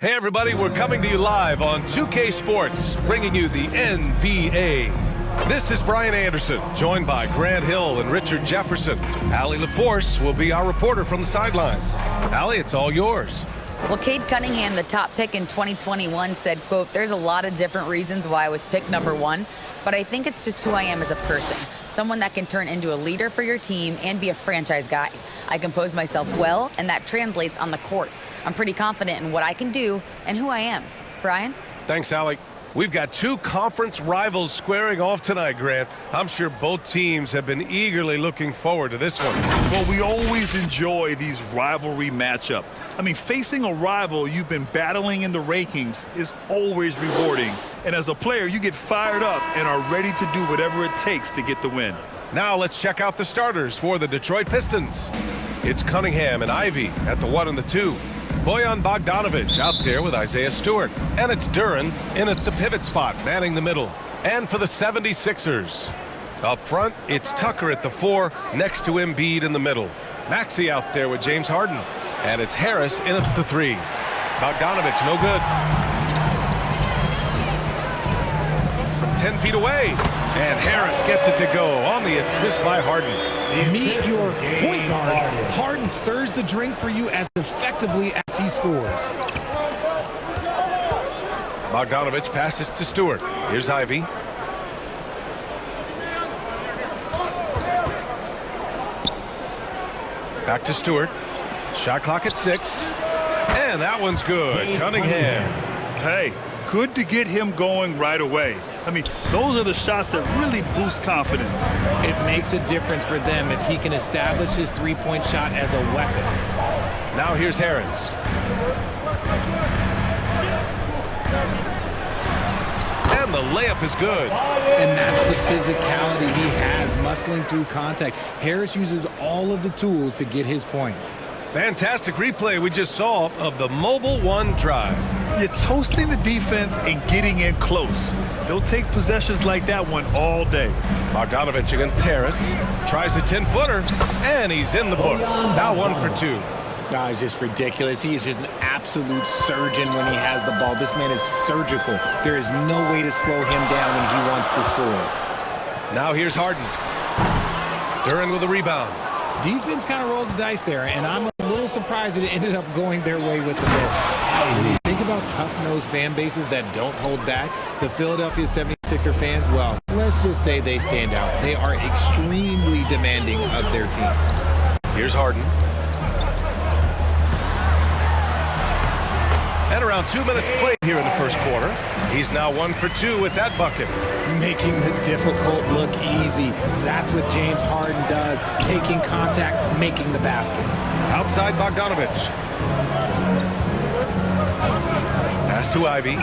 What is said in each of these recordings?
Hey everybody, we're coming to you live on 2K Sports, bringing you the NBA. This is Brian Anderson, joined by Grant Hill and Richard Jefferson. Allie LaForce will be our reporter from the sideline. Allie, it's all yours. Well, Cade Cunningham, the top pick in 2021, said, quote, "There's a lot of different reasons why I was picked number one, but I think it's just who I am as a person. Someone that can turn into a leader for your team and be a franchise guy. I compose myself well, and that translates on the court. I'm pretty confident in what I can do and who I am." Brian? Thanks, Allie. We've got two conference rivals squaring off tonight, Grant. I'm sure both teams have been eagerly looking forward to this one. Well, we always enjoy these rivalry matchups. I mean, facing a rival you've been battling in the rankings is always rewarding. And as a player, you get fired up and are ready to do whatever it takes to get the win. Now let's check out the starters for the Detroit Pistons. It's Cunningham and Ivy at the 1 and the 2. Bojan Bogdanovic out there with Isaiah Stewart. And it's Duren in at the pivot spot, manning the middle. And for the 76ers, up front, it's Tucker at the 4, next to Embiid in the middle. Maxey out there with James Harden. And it's Harris in at the 3. Bogdanovic, no good. From 10 feet away. And Harris gets it to go on the assist by Harden. Meet your point guard. Harden stirs the drink for you as effectively as he scores. Bogdanovic passes to Stewart. Here's Ivy. Back to Stewart. Shot clock at 6. And that one's good. Cunningham. Hey, good to get him going right away. I mean, those are the shots that really boost confidence. It makes a difference for them if he can establish his three-point shot as a weapon. Now here's Harris. And the layup is good. And that's the physicality he has, muscling through contact. Harris uses all of the tools to get his points. Fantastic replay we just saw of the Mobile One drive. You're toasting the defense and getting in close. They'll take possessions like that one all day. Bogdanovic against Harris. Tries a 10-footer, and he's in the books. Now 1 for 2. No, it's just ridiculous. He is just an absolute surgeon when he has the ball. This man is surgical. There is no way to slow him down when he wants to score. Now here's Harden. Duren with a rebound. Defense kind of rolled the dice there, and I'm a little surprised that it ended up going their way with the miss. When you think about tough-nosed fan bases that don't hold back, the Philadelphia 76er fans, well, let's just say they stand out. They are extremely demanding of their team. Here's Harden. And around 2 minutes played here in the first quarter. He's now 1 for 2 with that bucket. Making the difficult look easy. That's what James Harden does. Taking contact, making the basket. Outside Bogdanovic. Pass to Ivy.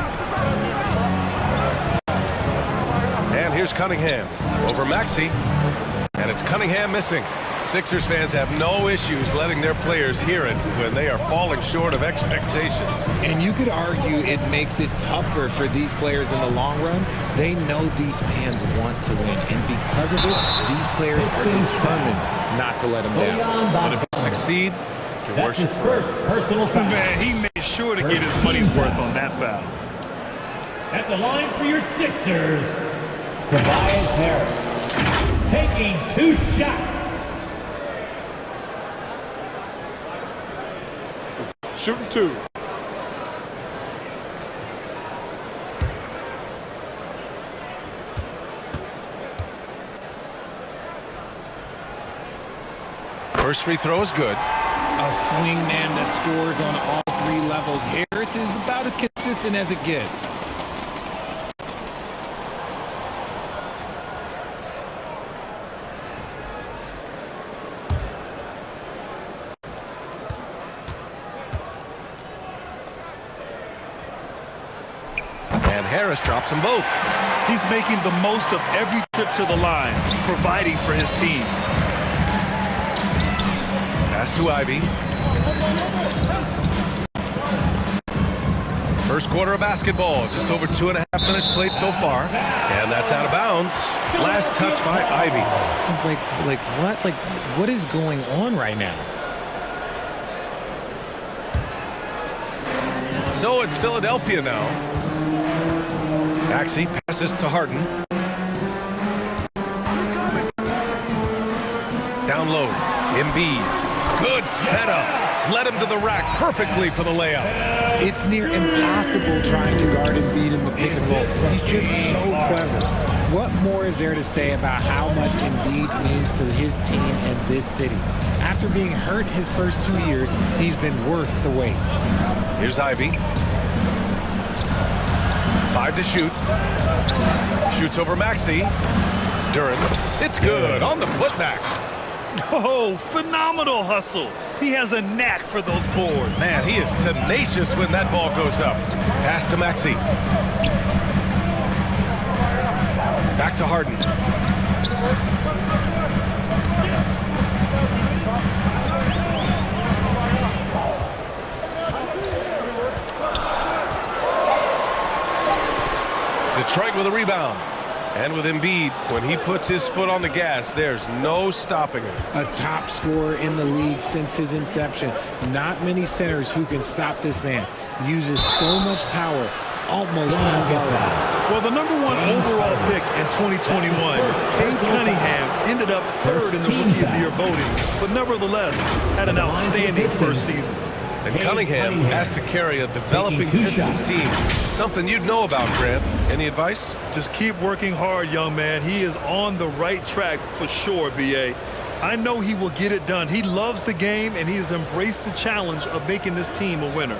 And here's Cunningham over Maxey. And it's Cunningham missing. Sixers fans have no issues letting their players hear it when they are falling short of expectations. And you could argue it makes it tougher for these players in the long run. They know these fans want to win, and because of it, these players are determined not to let them down. But if you succeed, your worship. His first personal foul. Man, he made sure to get his money's worth on that foul. At the line for your Sixers, Tobias Harris, taking 2 shots. Shooting 2. First free throw is good. A swing man that scores on all 3 levels. Harris is about as consistent as it gets. And Harris drops them both. He's making the most of every trip to the line, providing for his team. Pass to Ivy. First quarter of basketball, just over 2.5 minutes played so far. And that's out of bounds. Last touch by Ivy. Like what? Like, what is going on right now? So it's Philadelphia now. Maxey passes to Harden. Down low, Embiid. Good setup. Led him to the rack perfectly for the layup. It's near impossible trying to guard Embiid in the pick and roll. He's just so clever. What more is there to say about how much Embiid means to his team and this city? After being hurt his first 2 years, he's been worth the wait. Here's Ivy. 5 to shoot. Shoots over Maxey. Duren. It's good on the putback. Oh, phenomenal hustle. He has a knack for those boards. Man, he is tenacious when that ball goes up. Pass to Maxey. Back to Harden. Detroit with a rebound. And with Embiid, when he puts his foot on the gas, there's no stopping him. A top scorer in the league since his inception. Not many centers who can stop this man. Uses so much power, almost unguardable. Well, the #1 overall pick in 2021, Cade Cunningham, ended up third in the Rookie of the Year voting, but nevertheless had an outstanding first season. And Cunningham has to carry a developing Pistons team. Something you'd know about, Grant. Any advice? Just keep working hard, young man. He is on the right track for sure, B.A. I know he will get it done. He loves the game, and he has embraced the challenge of making this team a winner.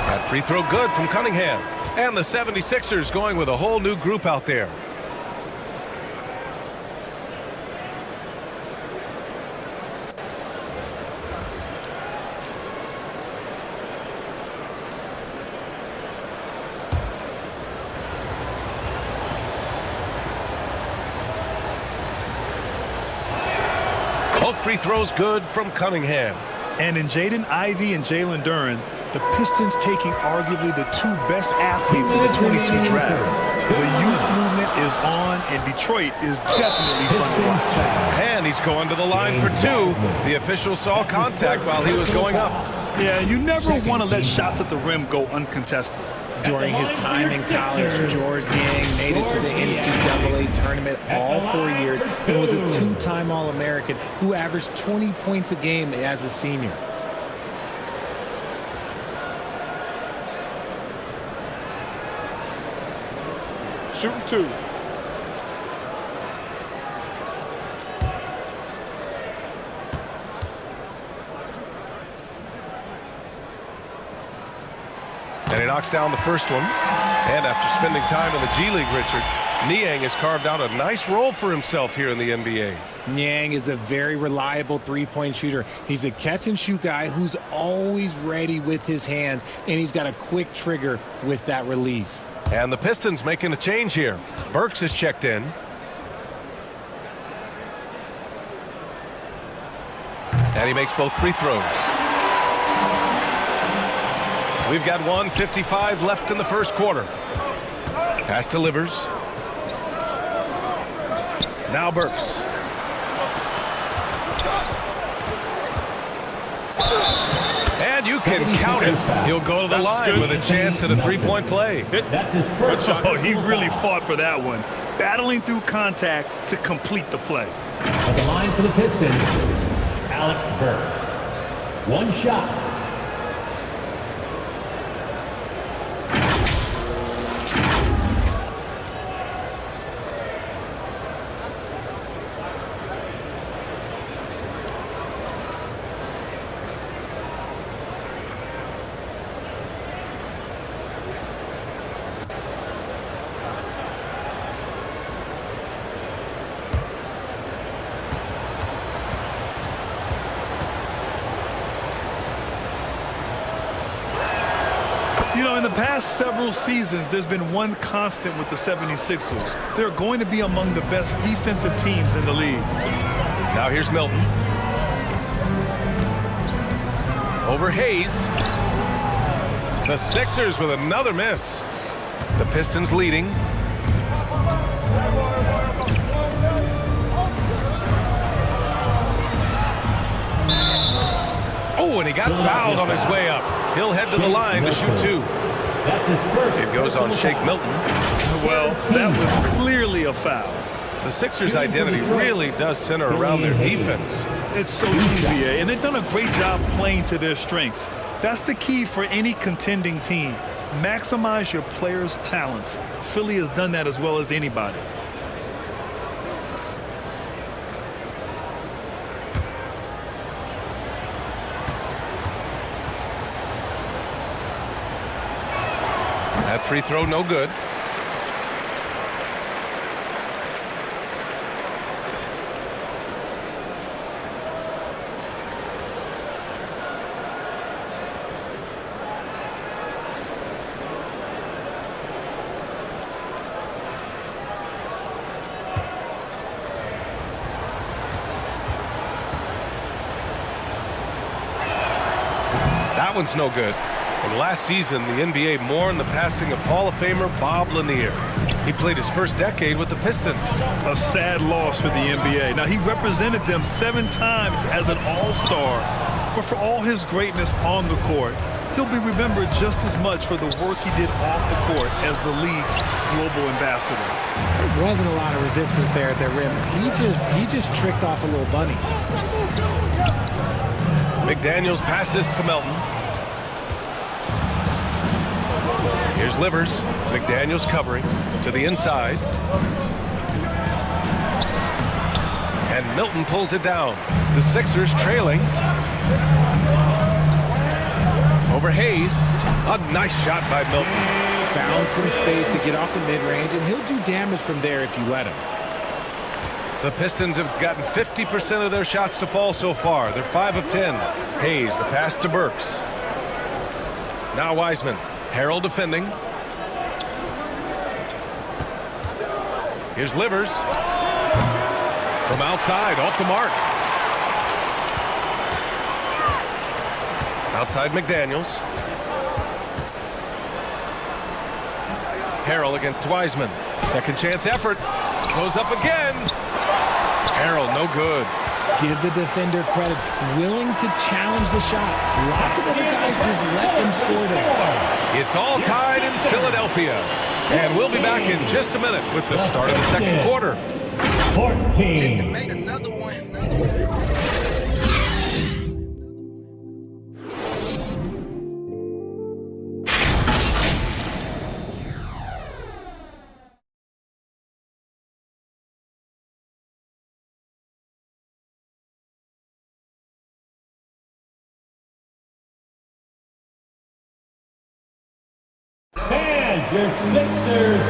That free throw good from Cunningham. And the 76ers going with a whole new group out there. Both free throws good from Cunningham. And in Jaden Ivey and Jalen Duren, the Pistons taking arguably the 2 best athletes in the 22 draft. The youth movement is on, and Detroit is definitely fun to watch. And he's going to the line for 2. The official saw contact while he was going up. Yeah, you never want to let shots at the rim go uncontested. During his time in college, George Niang made it to the NCAA tournament all 4 years and was a 2-time All-American who averaged 20 points a game as a senior. Shooting 2. And he knocks down the first one. And after spending time in the G League, Richard, Niang has carved out a nice role for himself here in the NBA. Niang is a very reliable three-point shooter. He's a catch-and-shoot guy who's always ready with his hands, and he's got a quick trigger with that release. And the Pistons making a change here. Burks is checked in. And he makes both free throws. We've got 1:55 left in the first quarter. Pass to Livers. Now Burks. And you can count it. He'll go to the line with a chance at a three-point play. That's his first shot. Oh, he really fought for that one. Battling through contact to complete the play. At the line for the Pistons, Alec Burks. One shot. You know, in the past several seasons, there's been one constant with the 76ers. They're going to be among the best defensive teams in the league. Now here's Milton. Over Hayes. The Sixers with another miss. The Pistons leading. He got fouled on his way up. He'll head to the line to shoot 2. That's his first. It goes on Shake Milton. Well, that was clearly a foul. The Sixers' identity really does center around their defense. It's so easy, and they've done a great job playing to their strengths. That's the key for any contending team. Maximize your players' talents. Philly has done that as well as anybody. That free throw no good. That one's no good. And last season, the NBA mourned the passing of Hall of Famer Bob Lanier. He played his first decade with the Pistons. A sad loss for the NBA. Now, he represented them 7 times as an all-star. But for all his greatness on the court, he'll be remembered just as much for the work he did off the court as the league's global ambassador. There wasn't a lot of resistance there at the rim. He just tricked off a little bunny. McDaniels passes to Melton. Here's Livers. McDaniels covering to the inside. And Milton pulls it down. The Sixers trailing. Over Hayes. A nice shot by Milton. Found some space to get off the mid-range, and he'll do damage from there if you let him. The Pistons have gotten 50% of their shots to fall so far. They're 5 of 10. Hayes, the pass to Burks. Now Wiseman. Harrell defending. Here's Livers. From outside, off the mark. Outside McDaniels. Harrell against Wiseman. Second chance effort. Goes up again. Harrell, no good. Give the defender credit. Willing to challenge the shot. Lots of other guys just let them score there. It's all tied in Philadelphia. And we'll be back in just a minute with the start of the second quarter. 14. Make another one. And your Sixers,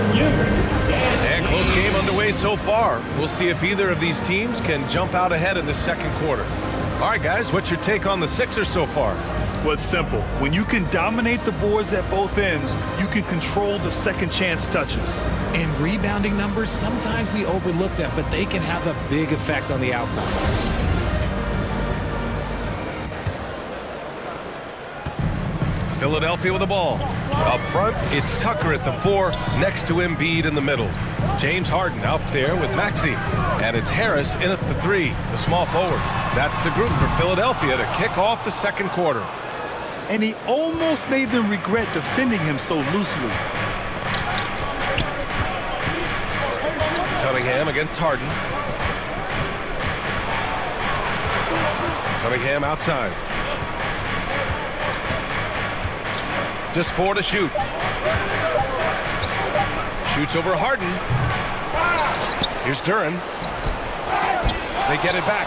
And close game underway so far. We'll see if either of these teams can jump out ahead in the second quarter. All right, guys, what's your take on the Sixers so far? Well, it's simple. When you can dominate the boards at both ends, you can control the second chance touches. And rebounding numbers, sometimes we overlook them, but they can have a big effect on the outcome. Philadelphia with the ball. Up front, it's Tucker at the 4, next to Embiid in the middle. James Harden out there with Maxey. And it's Harris in at the 3, the small forward. That's the group for Philadelphia to kick off the second quarter. And he almost made them regret defending him so loosely. Cunningham against Harden. Cunningham outside. Just 4 to shoot. Shoots over Harden. Here's Duren. They get it back.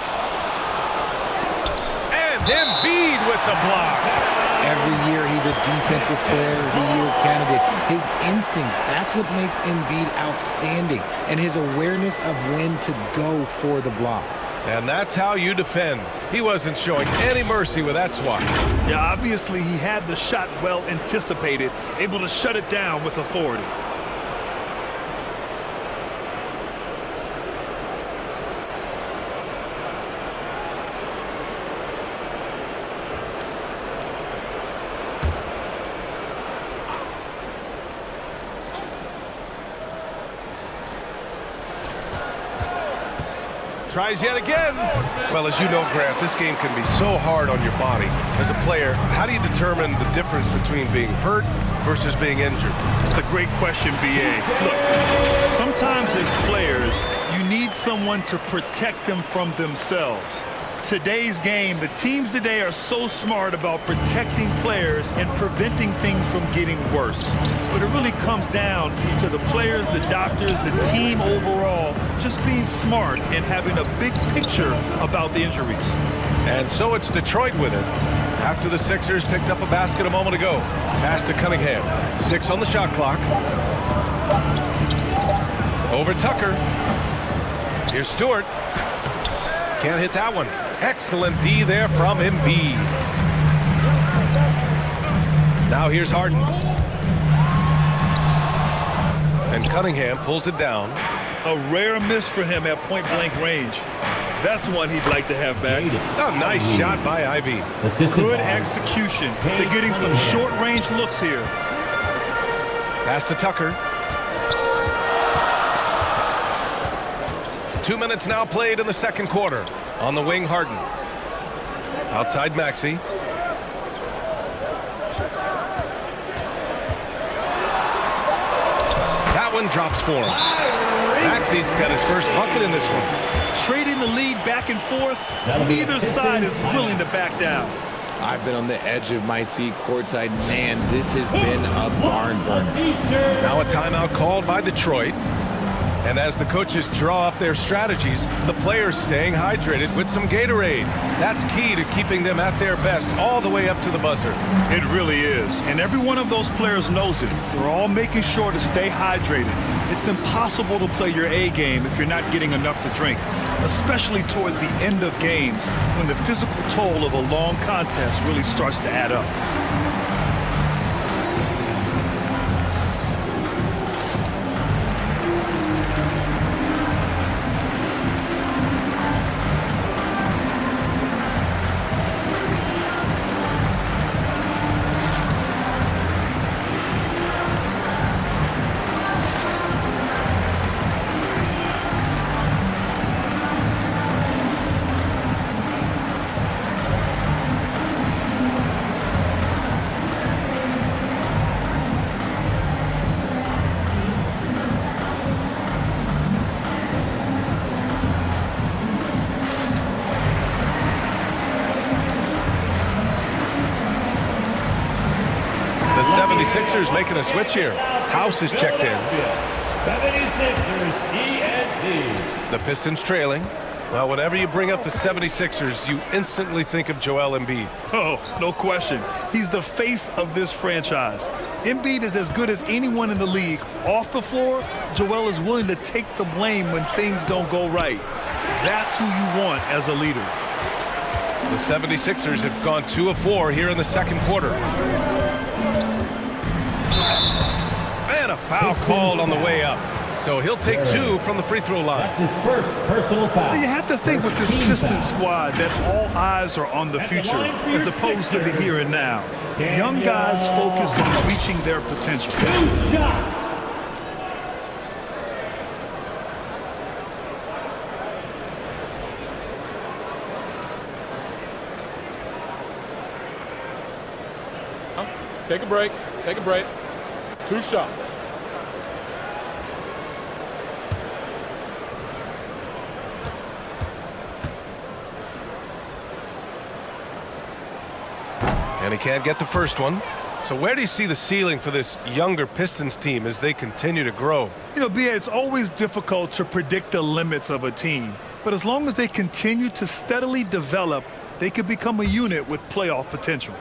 And Embiid with the block. Every year he's a defensive player of the year candidate. His instincts, that's what makes Embiid outstanding. And his awareness of when to go for the block. And that's how you defend. He wasn't showing any mercy with that swat. Yeah, obviously he had the shot well anticipated, able to shut it down with authority. Tries yet again. Well, as you know, Grant, this game can be so hard on your body. As a player, how do you determine the difference between being hurt versus being injured? It's a great question, B.A. Look, sometimes as players, you need someone to protect them from themselves. Today's game, the teams today are so smart about protecting players and preventing things from getting worse. But it really comes down to the players, the doctors, the team overall, just being smart and having a big picture about the injuries. And so it's Detroit with it. After the Sixers picked up a basket a moment ago. Pass to Cunningham. 6 on the shot clock. Over Tucker. Here's Stewart. Can't hit that one. Excellent D there from Embiid. Now here's Harden. And Cunningham pulls it down. A rare miss for him at point-blank range. That's one he'd like to have back. A nice shot by Ivy. Good execution. They're getting some short-range looks here. Pass to Tucker. 2 minutes now played in the second quarter. On the wing, Harden. Outside Maxey. That one drops for him. Maxey's got his first bucket in this one. Trading the lead back and forth, neither side is willing to back down. I've been on the edge of my seat courtside. Man, this has been a barn burner. Now a timeout called by Detroit. And as the coaches draw up their strategies, the players staying hydrated with some Gatorade. That's key to keeping them at their best all the way up to the buzzer. It really is. And every one of those players knows it. We're all making sure to stay hydrated. It's impossible to play your A game if you're not getting enough to drink, especially towards the end of games when the physical toll of a long contest really starts to add up. The 76ers making a switch here. House is checked in. 76ers ENT. The Pistons trailing. Well, whenever you bring up the 76ers, you instantly think of Joel Embiid. Oh, no question. He's the face of this franchise. Embiid is as good as anyone in the league. Off the floor, Joel is willing to take the blame when things don't go right. That's who you want as a leader. The 76ers have gone 2 of 4 here in the second quarter. And a foul called on the way up. So he'll take 2 from the free throw line. That's his first personal foul. You have to think with this Pistons squad that all eyes are on the future as opposed to the here and now. Young guys focused on reaching their potential. 2 shots. Take a break. Take a break. 2 shots. And he can't get the first one. So where do you see the ceiling for this younger Pistons team as they continue to grow? You know, B.A., it's always difficult to predict the limits of a team. But as long as they continue to steadily develop, they could become a unit with playoff potential.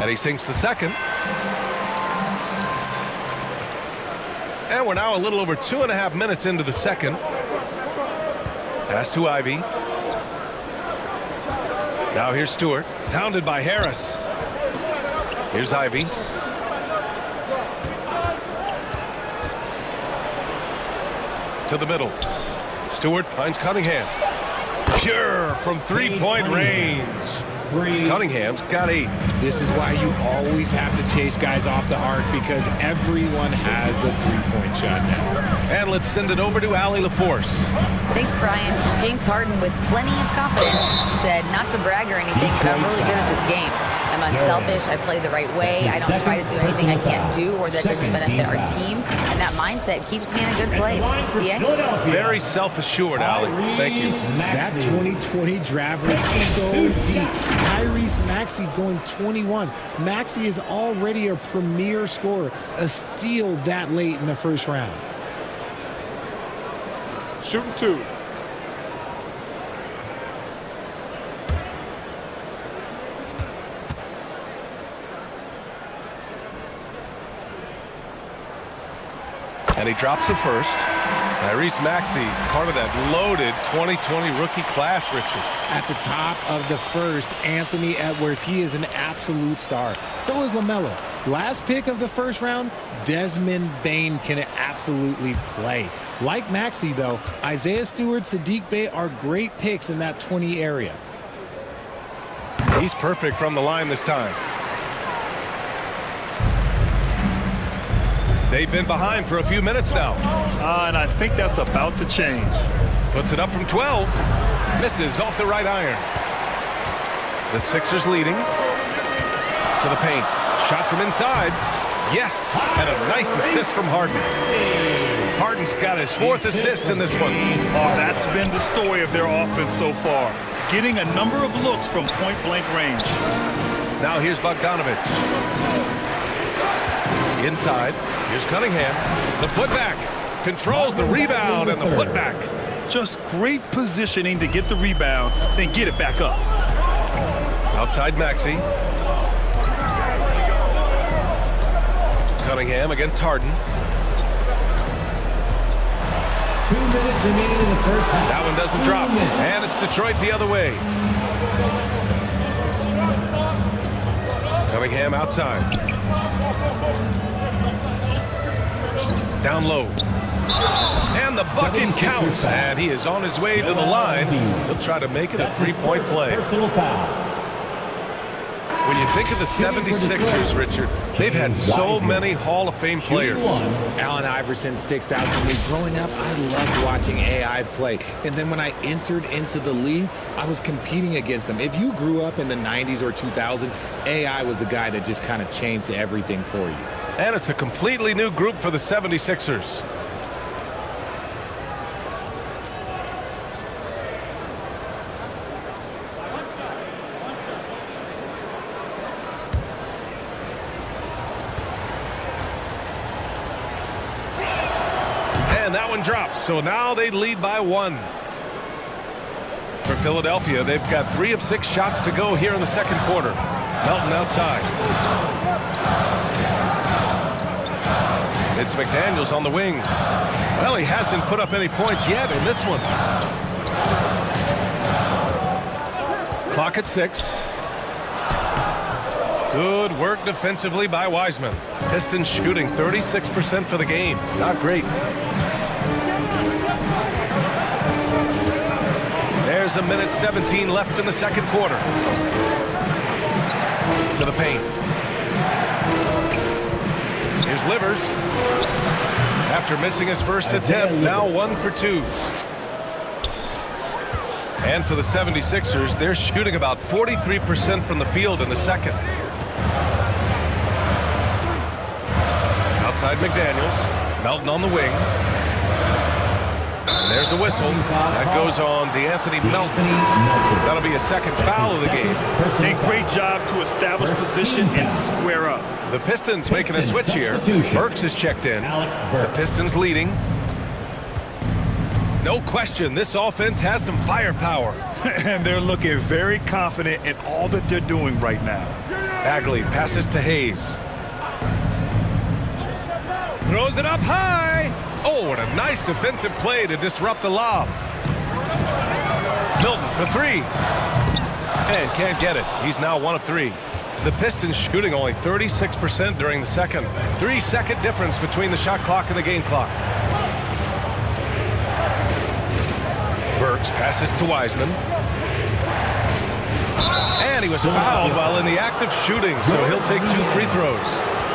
And he sinks the second. And we're now a little over 2.5 minutes into the second. Pass to Ivy. Now here's Stewart, pounded by Harris. Here's Ivy. To the middle. Stewart finds Cunningham. Pure from three-point range. Cunningham's got 8. This is why you always have to chase guys off the arc, because everyone has a three-point shot now. And let's send it over to Allie LaForce. Thanks, Brian. James Harden, with plenty of confidence, said not to brag or anything, but I'm really good at this game. I'm unselfish. I play the right way. I don't try to do anything I can't do or that doesn't benefit our team. And that mindset keeps me in a good place. Yeah? Very self-assured, Allie. Thank you. That 2020 draft was so deep. Tyrese Maxey going 21. Maxey is already a premier scorer. A steal that late in the first round. Shooting 2. And he drops it first. Tyrese Maxey, part of that loaded 2020 rookie class, Richard. At the top of the first, Anthony Edwards, he is an absolute star. So is LaMelo. Last pick of the first round, Desmond Bane can absolutely play. Like Maxey, though, Isaiah Stewart, Sadiq Bey are great picks in that 20 area. He's perfect from the line this time. They've been behind for a few minutes now. And I think that's about to change. Puts it up from 12. Misses off the right iron. The Sixers leading. To the paint. Shot from inside. Yes. And a nice assist from Harden. Harden's got his 4th assist in this one. That's been the story of their offense so far. Getting a number of looks from point-blank range. Now here's Bogdanovich. Inside, here's Cunningham. The putback. Controls the rebound and the putback. Just great positioning to get the rebound, then get it back up. Outside Maxey. Cunningham against Harden. 2 minutes remaining in the first half. That one doesn't drop. And it's Detroit the other way. Cunningham outside. Down low. And the bucket counts. And he is on his way to the line. He'll try to make it a three-point play. Personal foul. When you think of the 76ers, Richard, they've had so many Hall of Fame players. Allen Iverson sticks out to me. Growing up, I loved watching AI play. And then when I entered into the league, I was competing against them. If you grew up in the 90s or 2000, AI was the guy that just kind of changed everything for you. And it's a completely new group for the 76ers. And that one drops. So now they lead by 1. For Philadelphia, they've got 3 of 6 shots to go here in the second quarter. Melton outside. It's McDaniels on the wing. Well, he hasn't put up any points yet in this one. Clock at 6. Good work defensively by Wiseman. Pistons shooting 36% for the game. Not great. There's a minute 17 left in the second quarter. To the paint. Here's Livers. After missing his first attempt, now 1 for 2. And for the 76ers, they're shooting about 43% from the field in the second. Outside McDaniels. Melton on the wing. And there's a whistle. That goes on DeAnthony Melton. That'll be a second foul of the game. A great job to establish position and square up. The Pistons making a switch here. Burks is checked in. The Pistons leading. No question, this offense has some firepower. And they're looking very confident in all that they're doing right now. Bagley passes to Hayes. Throws it up high. Oh, what a nice defensive play to disrupt the lob. Milton for 3. And can't get it. He's now 1 of 3. The Pistons shooting only 36% during the second. 3-second difference between the shot clock and the game clock. Burks passes to Wiseman. And he was fouled while in the act of shooting, so he'll take 2 free throws.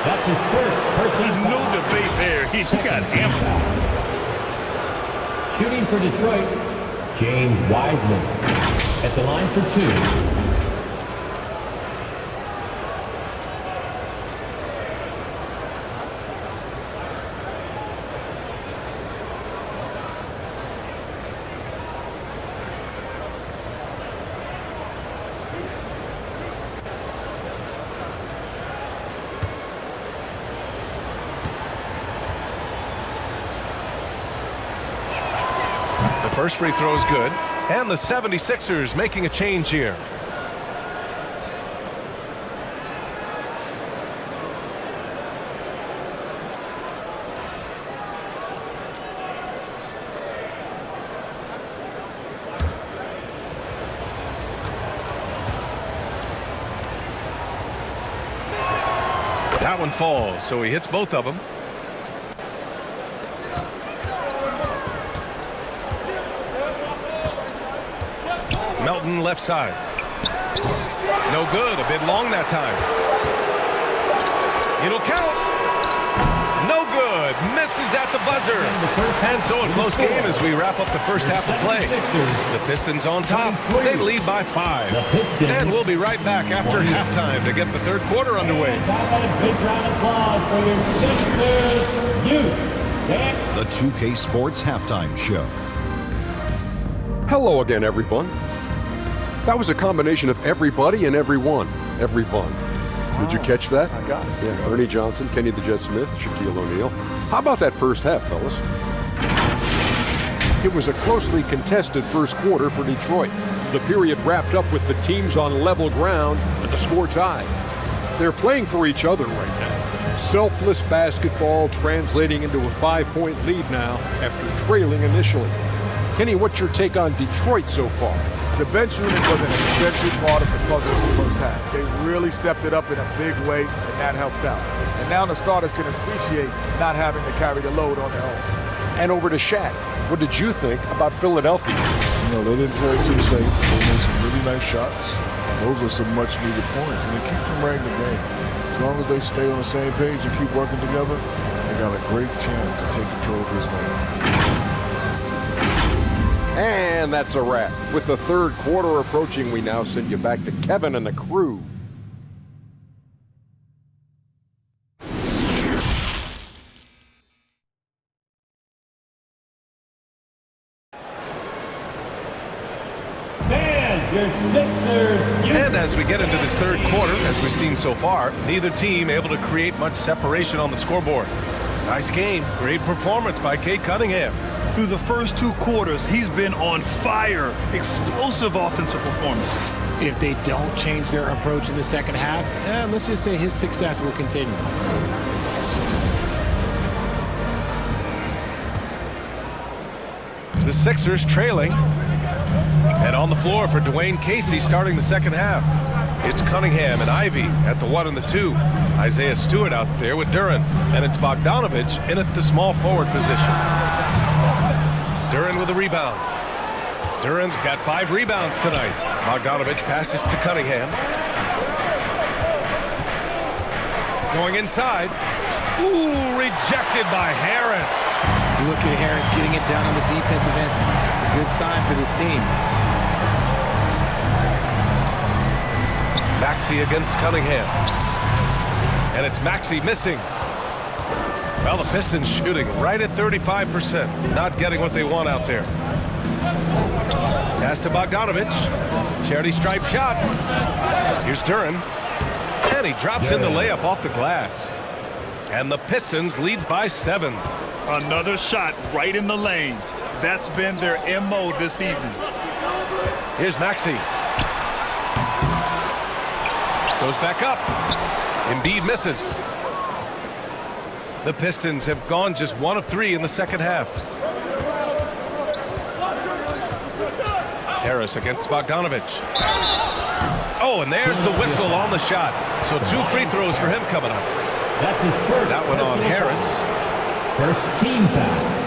That's his first personal There's no debate there. He got ample. Shooting for Detroit, James Wiseman. At the line for 2. The first free throw is good, and the 76ers making a change here. That one falls, so he hits both of them. Melton left side. No good. A bit long that time. It'll count. No good. Misses at the buzzer. And so a close game as we wrap up the first half of play. The Pistons on top. They lead by 5. And we'll be right back after halftime to get the third quarter underway. Big round of applause for your Sixers youth. The 2K Sports Halftime Show. Hello again, everyone. That was a combination of everybody and everyone. Everyone. Did you catch that? I got it. Yeah, Ernie Johnson, Kenny the Jet Smith, Shaquille O'Neal. How about that first half, fellas? It was a closely contested first quarter for Detroit. The period wrapped up with the teams on level ground and the score tied. They're playing for each other right now. Selfless basketball translating into a 5-point lead now after trailing initially. Kenny, what's your take on Detroit so far? The bench unit was an essential part of the puzzle in the first half. They really stepped it up in a big way, and that helped out. And now the starters can appreciate not having to carry the load on their own. And over to Shaq. What did you think about Philadelphia? You know, they didn't play too safe. They made some really nice shots. Those are some much-needed points, and it keeps them right in the game. As long as they stay on the same page and keep working together, they got a great chance to take control of this game. And that's a wrap. With the third quarter approaching, we now send you back to Kevin and the crew. And as we get into this third quarter, as we've seen so far, neither team able to create much separation on the scoreboard. Nice game. Great performance by Cade Cunningham. Through the first 2 quarters, he's been on fire. Explosive offensive performance. If they don't change their approach in the second half, let's just say his success will continue. The Sixers trailing. And on the floor for Dwayne Casey starting the second half. It's Cunningham and Ivy at the 1 and the 2. Isaiah Stewart out there with Duren. And it's Bogdanovich in at the small forward position. Duren with a rebound. Duren's got 5 rebounds tonight. Bogdanovich passes to Cunningham. Going inside. Ooh, rejected by Harris. Look at Harris getting it done on the defensive end. That's a good sign for this team. Maxey against Cunningham. And it's Maxey missing. Well, the Pistons shooting right at 35%. Not getting what they want out there. Pass to Bogdanovich. Charity stripe shot. Here's Duren. And he drops in the layup off the glass. And the Pistons lead by 7. Another shot right in the lane. That's been their MO this evening. Here's Maxey. Goes back up. Embiid misses. The Pistons have gone just 1 of 3 in the second half. Harris against Bogdanovich. Oh, and there's the whistle on the shot. So 2 free throws for him coming up. That's his first. That one on Harris. First team foul.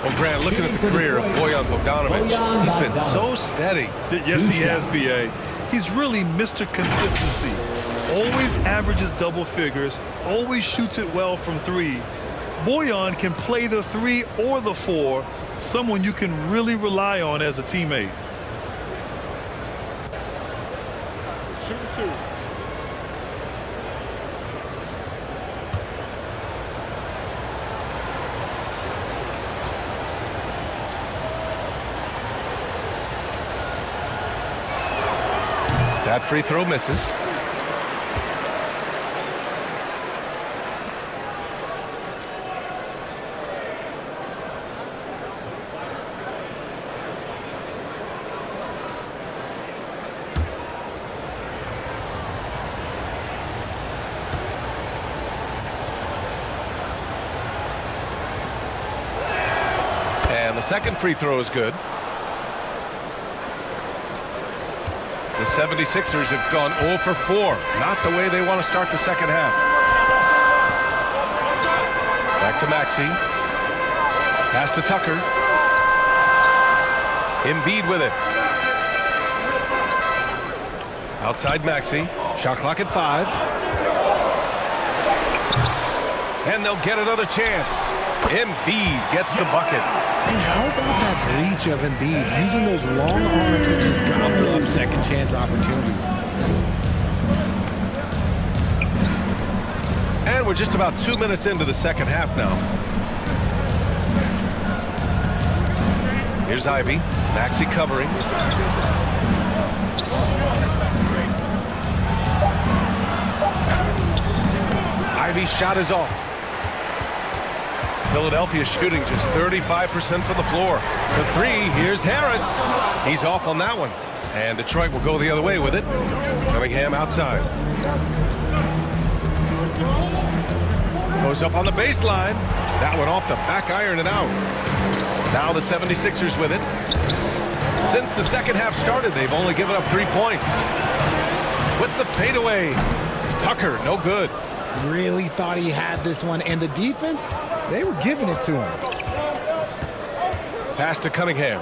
Well, Grant, looking at the career of Bojan Bogdanovic, he's been so steady. Yes, he has, B.A. He's really Mr. Consistency. Always averages double figures, always shoots it well from three. Bojan can play the 3 or the 4, someone you can really rely on as a teammate. Shooting 2. That free throw misses. And the second free throw is good. The 76ers have gone 0 for 4. Not the way they want to start the second half. Back to Maxey. Pass to Tucker. Embiid with it. Outside Maxey. Shot clock at 5. And they'll get another chance. Embiid gets the bucket. And how about that reach of Embiid, using those long arms to just gobble up second chance opportunities. And we're just about 2 minutes into the second half now. Here's Ivy. Maxey covering. Ivy's shot is off. Philadelphia shooting just 35% from the floor. For 3, here's Harris. He's off on that one. And Detroit will go the other way with it. Cunningham outside. Goes up on the baseline. That one off the back iron and out. Now the 76ers with it. Since the second half started, they've only given up 3 points. With the fadeaway. Tucker, no good. Really thought he had this one. And the defense, they were giving it to him. Pass to Cunningham.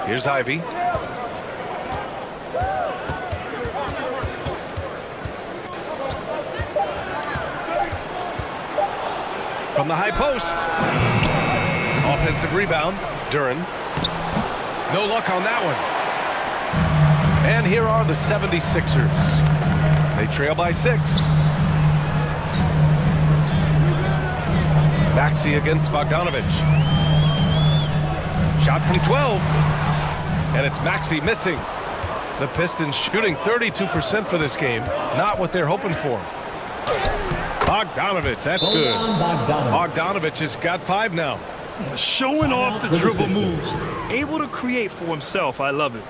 Here's Ivy. From the high post. Offensive rebound. Duren. No luck on that one. And here are the 76ers. They trail by 6. Maxey against Bogdanovic. Shot from 12. And it's Maxey missing. The Pistons shooting 32% for this game. Not what they're hoping for. Bogdanovic, that's good. Bogdanovic has got 5 now. Showing off the dribble moves. Able to create for himself. I love it.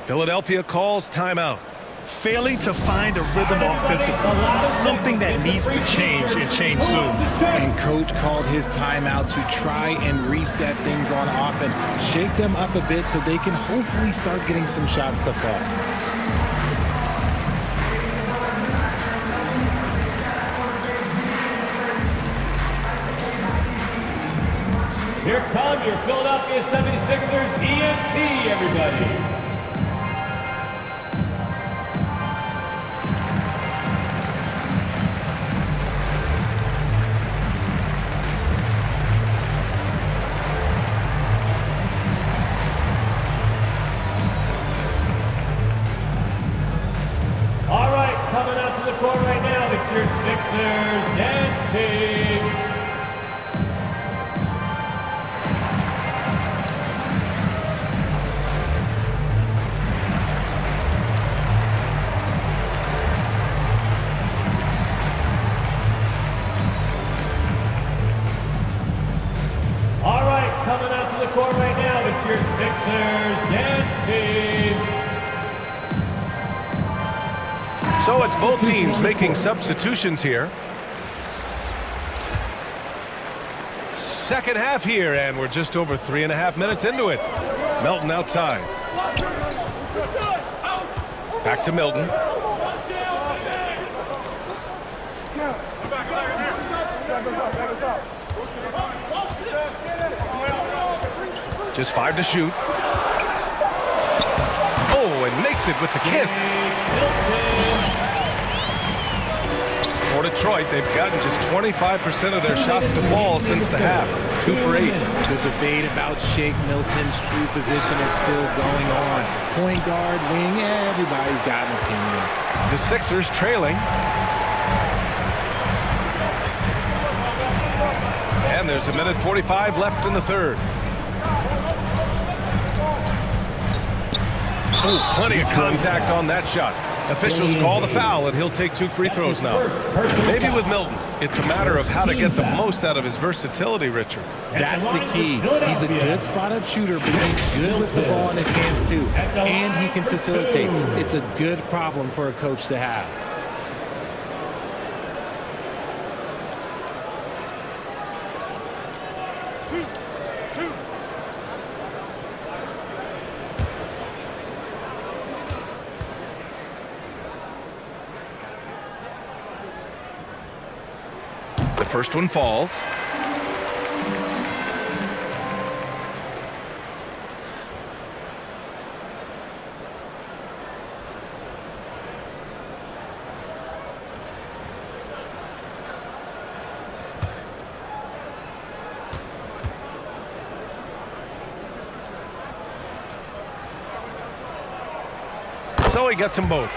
Philadelphia calls timeout. Failing to find a rhythm offensively, something that needs to change and change soon. And coach called his timeout to try and reset things on offense, shake them up a bit so they can hopefully start getting some shots to fall. Here come your Philadelphia 76ers ENT, everybody. Coming out to the court right now, it's your Sixers and Pig. All right, coming out to the court right now, it's your Sixers and Pig. So it's both teams making substitutions here. Second half here, and we're just over 3.5 minutes into it. Melton outside. Back to Milton. Just 5 to shoot. Oh, and makes it with the kiss. For Detroit, they've gotten just 25% of their shots to fall since the half. 2 for 8. The debate about Shake Milton's true position is still going on. Point guard, wing, everybody's got an opinion. The Sixers trailing. And there's 1:45 left in the third. Oh, plenty of contact on that shot. Officials call the foul, and he'll take 2 free throws now. Maybe with Milton, it's a matter of how to get the most out of his versatility, Richard. That's the key. He's a good spot-up shooter, but he's good with the ball in his hands, too. And he can facilitate. It's a good problem for a coach to have. The first one falls. So he gets them both.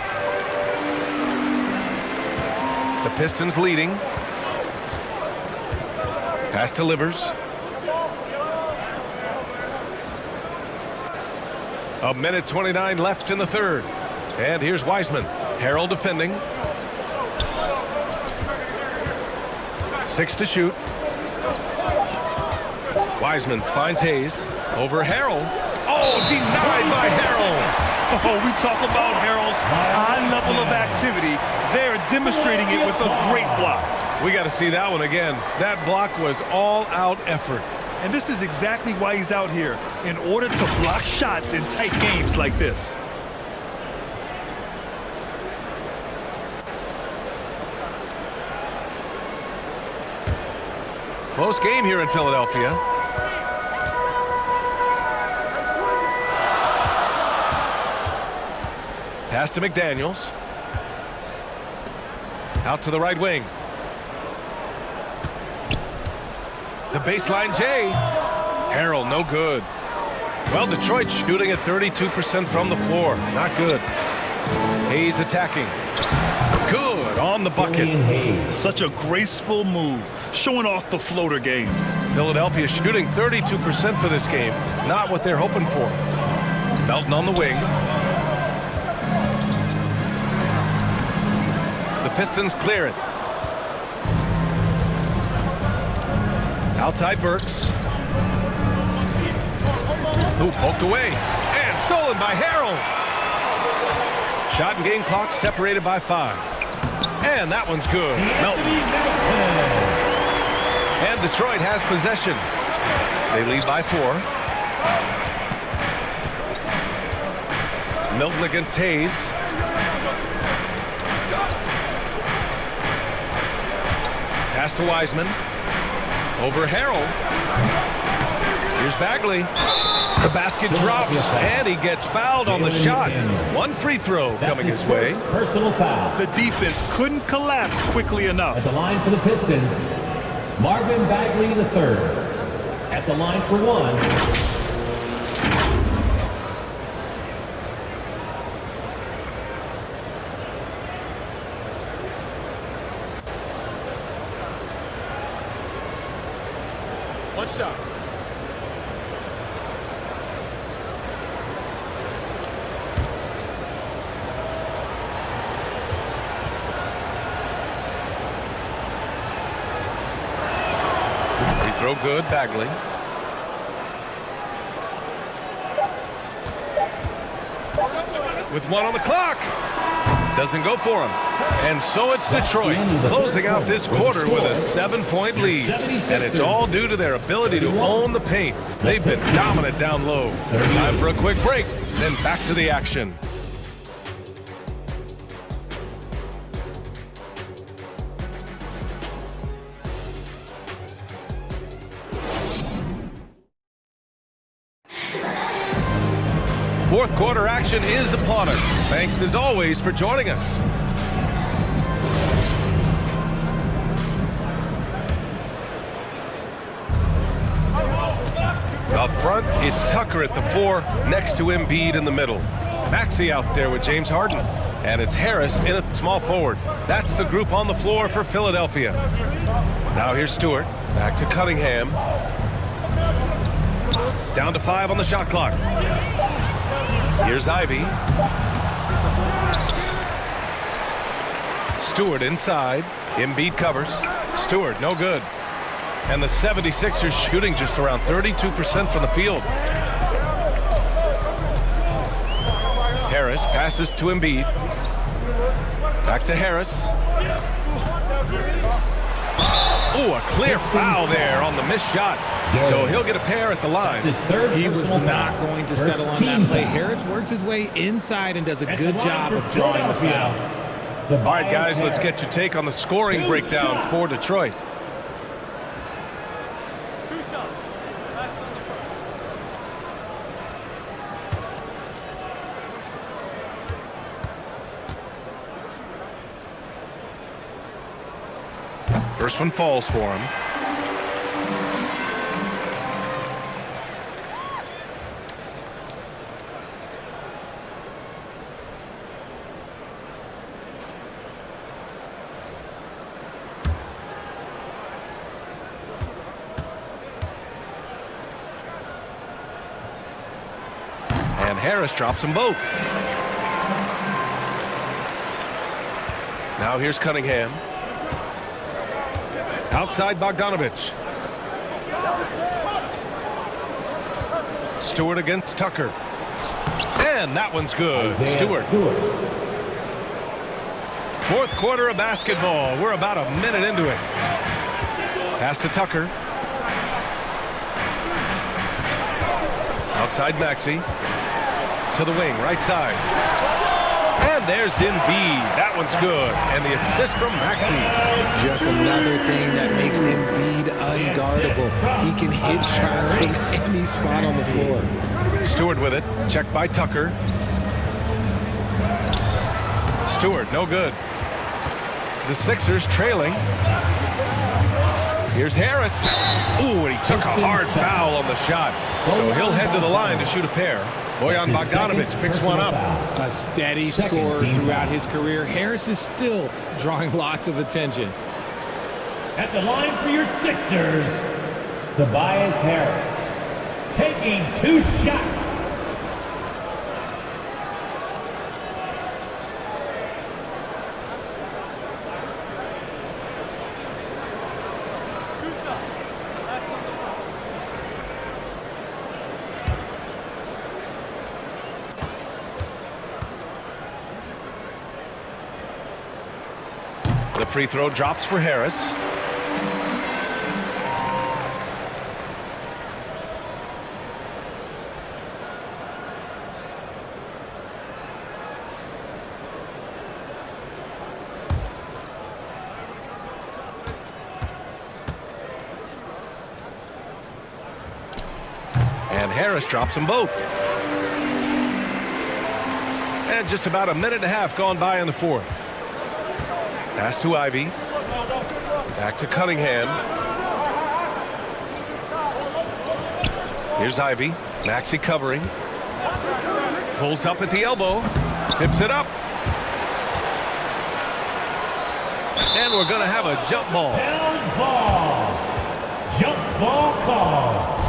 The Pistons leading. Pass delivers. 1:29 left in the third. And here's Wiseman. Harrell defending. 6 to shoot. Wiseman finds Hayes. Over Harrell. Oh, denied by Harrell. Oh, we talk about Harrell's high level of activity. They're demonstrating it with a great block. We got to see that one again. That block was all-out effort. And this is exactly why he's out here, in order to block shots in tight games like this. Close game here in Philadelphia. Pass to McDaniels. Out to the right wing. The baseline J. Harrell, no good. Well, Detroit shooting at 32% from the floor. Not good. Hayes attacking. Good on the bucket. Such a graceful move, showing off the floater game. Philadelphia shooting 32% for this game. Not what they're hoping for. Melton on the wing. The Pistons clear it. Outside Burks. Who poked away. And stolen by Harrell. Shot and game clock separated by 5. And that one's good. Melton. And Detroit has possession. They lead by 4. Milton against Hayes. Pass to Wiseman. Over Harrell. Here's Bagley. The basket drops, and he gets fouled on the shot. 1 free throw coming his way. Personal foul. The defense couldn't collapse quickly enough. At the line for the Pistons, Marvin Bagley III. At the line for 1. One shot. Free throw good, Bagley. With 1 on the clock. Doesn't go for him. And so it's Detroit closing out this quarter with a 7-point lead. And it's all due to their ability to own the paint. They've been dominant down low. Time for a quick break, then back to the action. Fourth quarter action is upon us. Thanks as always for joining us. Up front, it's Tucker at the 4, next to Embiid in the middle. Maxey out there with James Harden. And it's Harris in at small forward. That's the group on the floor for Philadelphia. Now here's Stewart. Back to Cunningham. Down to 5 on the shot clock. Here's Ivy. Stewart inside. Embiid covers. Stewart, no good. And the 76ers shooting just around 32% from the field. Harris passes to Embiid. Back to Harris. Ooh, a clear foul there on the missed shot. So he'll get a pair at the line. He was not going to settle on that play. Harris works his way inside and does a good job of drawing the foul. All right, guys, let's get your take on the scoring breakdown for Detroit. First one falls for him. And Harris drops them both. Now here's Cunningham. Outside Bogdanovich. Stewart against Tucker. And that one's good. Stewart. Fourth quarter of basketball. We're about a minute into it. Pass to Tucker. Outside Maxey. To the wing, right side. And there's Embiid. That one's good. And the assist from Maxey. Just another thing that makes Embiid unguardable. He can hit shots from any spot on the floor. Stewart with it. Checked by Tucker. Stewart, no good. The Sixers trailing. Here's Harris. Ooh, and he took a hard foul on the shot. So he'll head to the line to shoot a pair. Bojan Bogdanovich picks one up. A steady scorer throughout his career. Harris is still drawing lots of attention. At the line for your Sixers, Tobias Harris, taking 2 shots. The free throw drops for Harris. And Harris drops them both. And just about a minute and a half gone by in the fourth. Pass to Ivy. Back to Cunningham. Here's Ivy. Maxey covering. Pulls up at the elbow. Tips it up. And we're going to have a jump ball. Down ball. Jump ball call.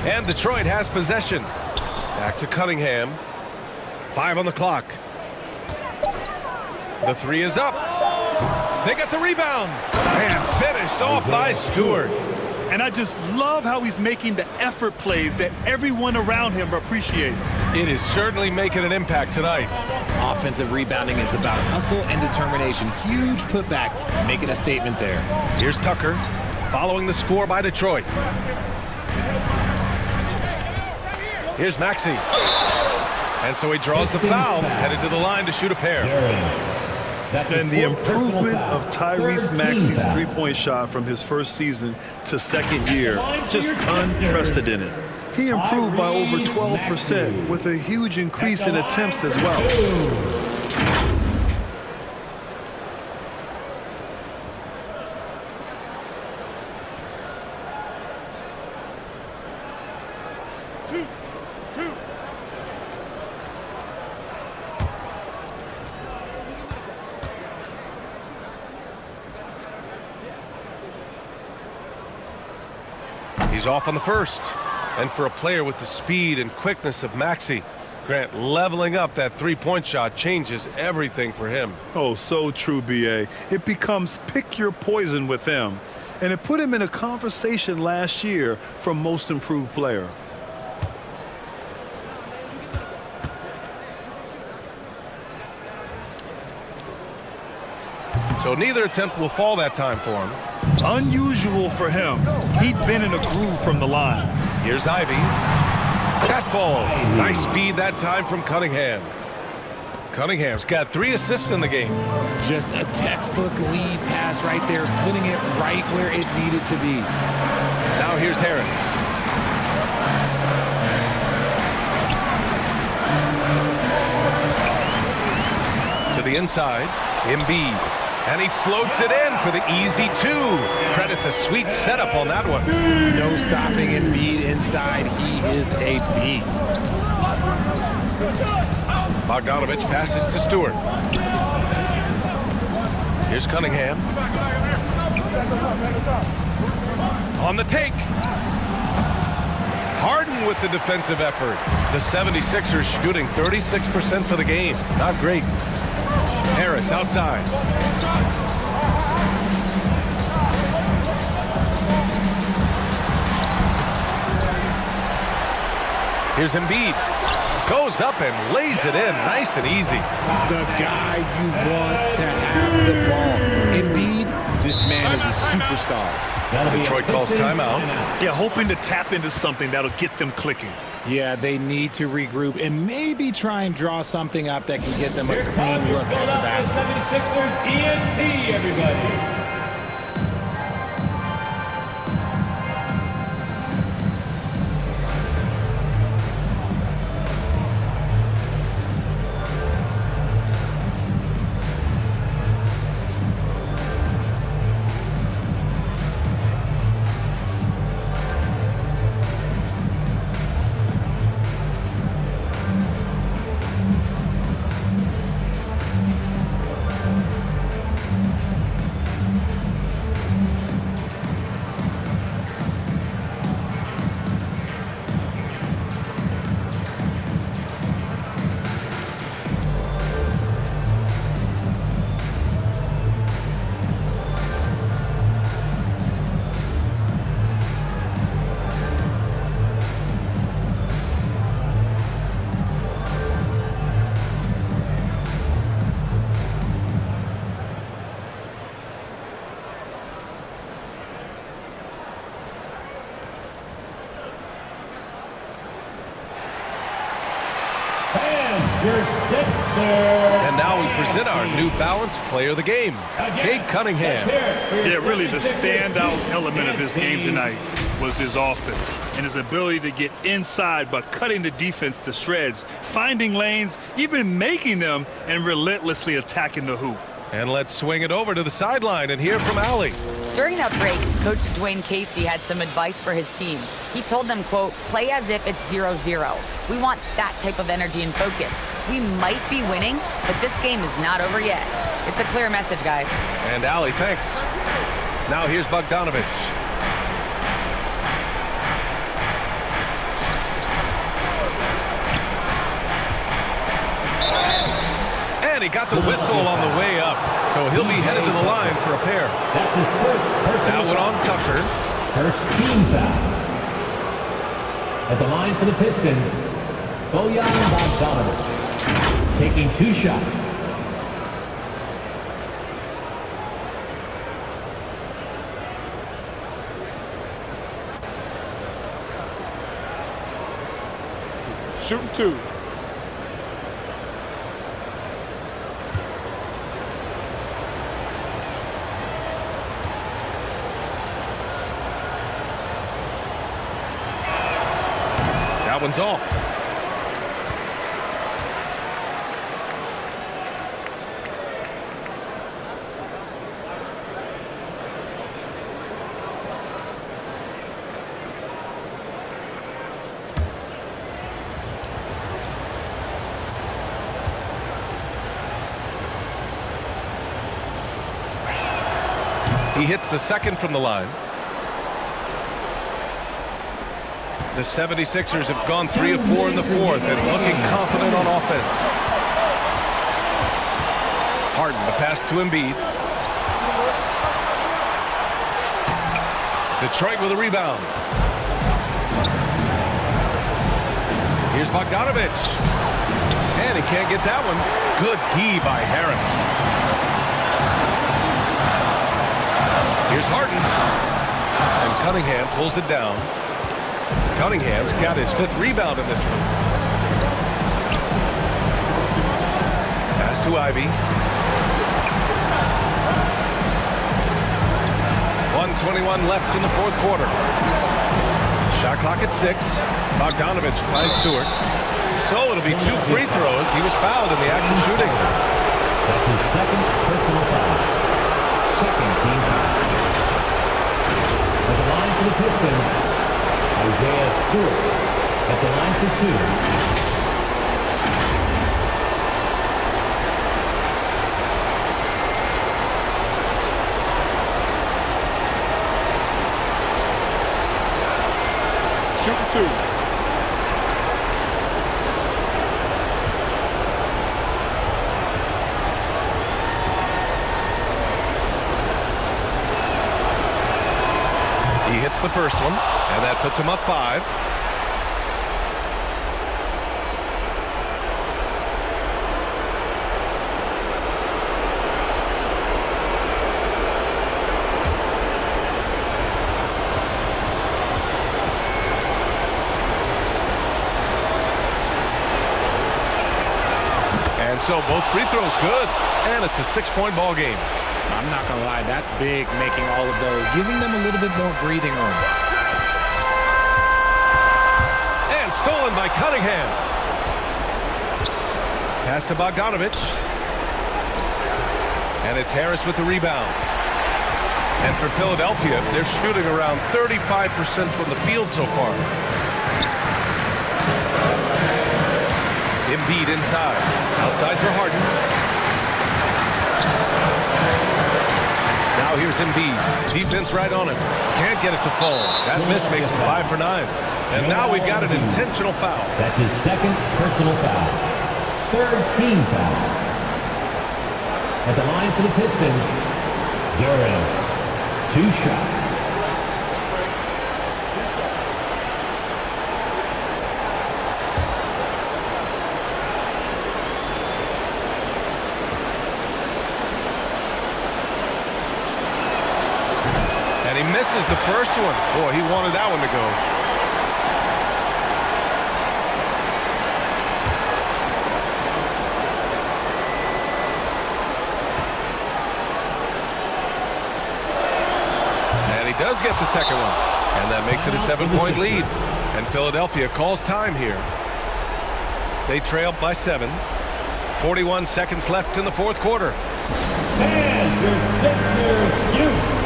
And Detroit has possession. Back to Cunningham. 5 on the clock. The 3 is up. They got the rebound. And finished off by Stewart. And I just love how he's making the effort plays that everyone around him appreciates. It is certainly making an impact tonight. Offensive rebounding is about hustle and determination. Huge putback, making a statement there. Here's Tucker, following the score by Detroit. Here's Maxey. And so he draws the foul, headed to the line to shoot a pair. And the improvement of Tyrese Maxey's three-point shot from his first season to second year, just unprecedented. He improved by over 12% with a huge increase in attempts as well. He's off on the first. And for a player with the speed and quickness of Maxey, Grant, leveling up that three-point shot changes everything for him. Oh, so true, B.A. It becomes pick your poison with him. And it put him in a conversation last year for most improved player. So neither attempt will fall that time for him. Unusual for him. He'd been in a groove from the line. Here's Ivy. That falls. Nice feed that time from Cunningham. Cunningham's got 3 assists in the game. Just a textbook lead pass right there, putting it right where it needed to be. Now here's Harris. To the inside, Embiid. And he floats it in for the easy 2. Credit the sweet setup on that one. No stopping Embiid inside. He is a beast. Bogdanovich passes to Stewart. Here's Cunningham. On the take. Harden with the defensive effort. The 76ers shooting 36% for the game. Not great. Harris outside. Here's Embiid. Goes up and lays it in nice and easy. The guy you want to have the ball. Embiid, this man is a superstar. Detroit calls timeout. Yeah, hoping to tap into something that'll get them clicking. Yeah, they need to regroup and maybe try and draw something up that can get them a clean look at the basket. 76ers ENT, everybody. And now we present our New Balance Player of the Game, Cade Cunningham. Yeah, really the standout element of his game tonight was his offense and his ability to get inside by cutting the defense to shreds, finding lanes, even making them, and relentlessly attacking the hoop. And let's swing it over to the sideline and hear from Allie. During that break, Coach Dwayne Casey had some advice for his team. He told them, quote, play as if it's 0-0. We want that type of energy and focus. We might be winning, but this game is not over yet. It's a clear message, guys. And Allie, thanks. Now here's Bogdanovich. And he got the whistle on the way up, so he'll be headed to the line for a pair. That's his first personal That one on Tucker. First team foul. At the line for the Pistons, Bojan Bogdanovich, taking 2 shots. Shooting 2. That one's off. He hits the second from the line. The 76ers have gone 3 of 4 in the fourth and looking confident on offense. Harden, the pass to Embiid. Detroit with a rebound. Here's Bogdanovich. And he can't get that one. Good D by Harris. Here's Harden. And Cunningham pulls it down. Cunningham's got his 5th rebound in this one. Pass to Ivy. 1:21 left in the fourth quarter. Shot clock at 6. Bogdanovich finds Stewart. So it'll be 2 free throws. He was fouled in the act of shooting. That's his second personal foul. Second team foul. At the line for the Pistons, Isaiah Stewart. At the line for 2. Shooting 2. He hits the first one, and that puts him up 5. And so both free throws good, and it's a 6-point ball game. I'm not going to lie, that's big, making all of those, giving them a little bit more breathing room. And stolen by Cunningham. Pass to Bogdanovich. And it's Harris with the rebound. And for Philadelphia, they're shooting around 35% from the field so far. Embiid inside. Outside for Harden. Now here's Embiid. Defense right on him. Can't get it to fall. That miss makes him 5 for 9. And now we've got an intentional foul. That's his second personal foul. Third team foul. At the line for the Pistons, Duran. 2 shots. And he misses the first one. Boy, he wanted that one to go. And he does get the second one. And that makes it a 7-point lead. And Philadelphia calls time here. They trail by 7. 41 seconds left in the fourth quarter. And your Sixers youth.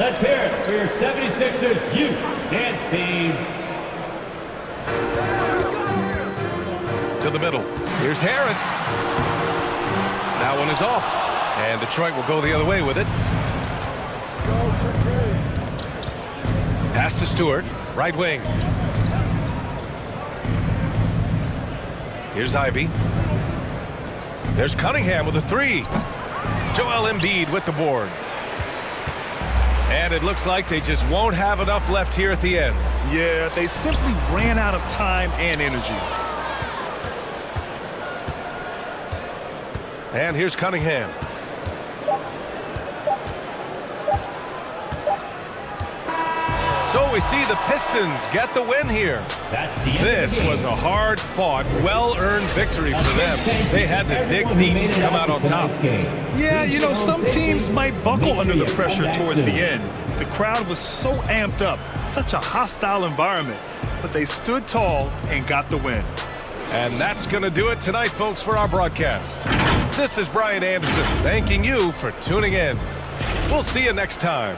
Let's hear it for your 76ers youth dance team. To the middle. Here's Harris. That one is off. And Detroit will go the other way with it. Pass to Stewart. Right wing. Here's Ivy. There's Cunningham with a three. Joel Embiid with the board. And it looks like they just won't have enough left here at the end. Yeah, they simply ran out of time and energy. And here's Cunningham. So we see the Pistons get the win here. That's the end This of the game. was a hard-fought, well-earned victory for them. They had to dig deep and come out on top. Yeah, you know, some teams might buckle under the pressure towards the end. The crowd was so amped up, such a hostile environment, but they stood tall and got the win. And that's going to do it tonight, folks, for our broadcast. This is Brian Anderson thanking you for tuning in. We'll see you next time.